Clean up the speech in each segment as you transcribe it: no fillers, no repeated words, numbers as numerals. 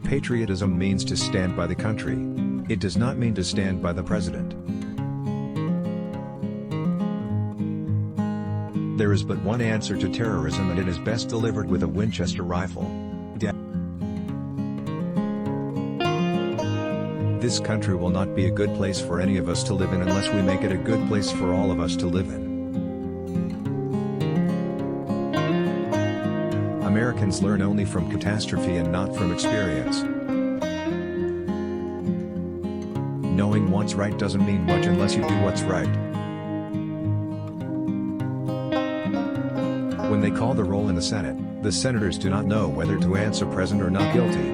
Patriotism means to stand by the country. It does not mean to stand by the president. There is but one answer to terrorism, and it is best delivered with a Winchester rifle. This country will not be a good place for any of us to live in unless we make it a good place for all of us to live in. Americans learn only from catastrophe and not from experience. Knowing what's right doesn't mean much unless you do what's right. When they call the roll in the Senate, the senators do not know whether to answer present or not guilty.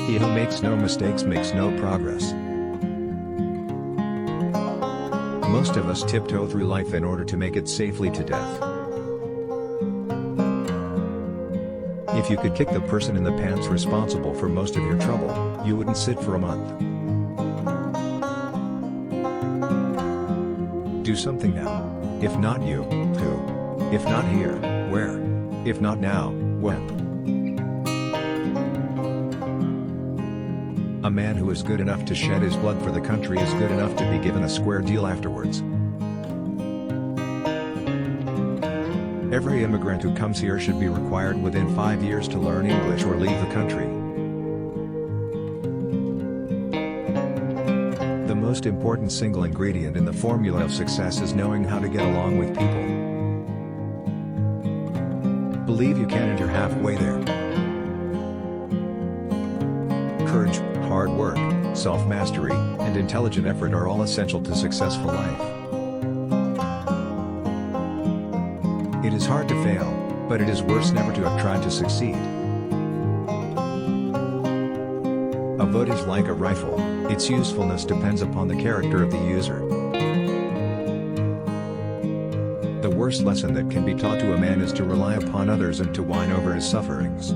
He who makes no mistakes makes no progress. Most of us tiptoe through life in order to make it safely to death. If you could kick the person in the pants responsible for most of your trouble, you wouldn't sit for a month. Do something now. If not you, who? If not here, where? If not now, when? A man who is good enough to shed his blood for the country is good enough to be given a square deal afterwards. Every immigrant who comes here should be required within 5 years to learn English or leave the country. The most important single ingredient in the formula of success is knowing how to get along with people. Believe you can and you're halfway there. Courage, hard work, self-mastery, and intelligent effort are all essential to successful life. It is hard to fail, but it is worse never to have tried to succeed. A vote is like a rifle, its usefulness depends upon the character of the user. The worst lesson that can be taught to a man is to rely upon others and to whine over his sufferings.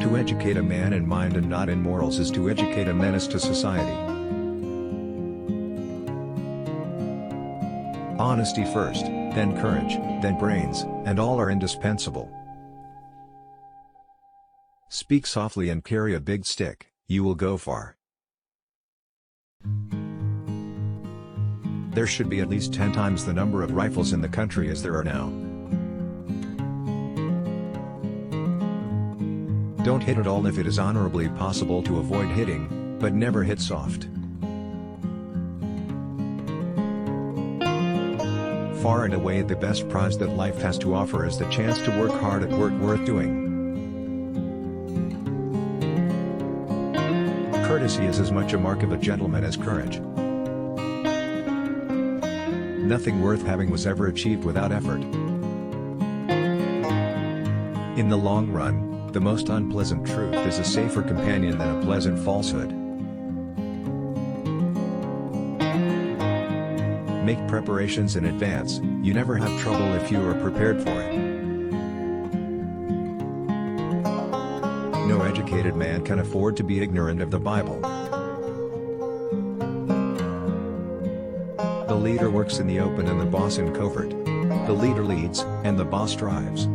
To educate a man in mind and not in morals is to educate a menace to society. Honesty first, then courage, then brains, and all are indispensable. Speak softly and carry a big stick, you will go far. There should be at least 10 times the number of rifles in the country as there are now. Don't hit at all if it is honorably possible to avoid hitting, but never hit soft. Far and away the best prize that life has to offer is the chance to work hard at work worth doing. Courtesy is as much a mark of a gentleman as courage. Nothing worth having was ever achieved without effort. In the long run, the most unpleasant truth is a safer companion than a pleasant falsehood. Make preparations in advance, you never have trouble if you are prepared for it. No educated man can afford to be ignorant of the Bible. The leader works in the open and the boss in covert. The leader leads, and the boss drives.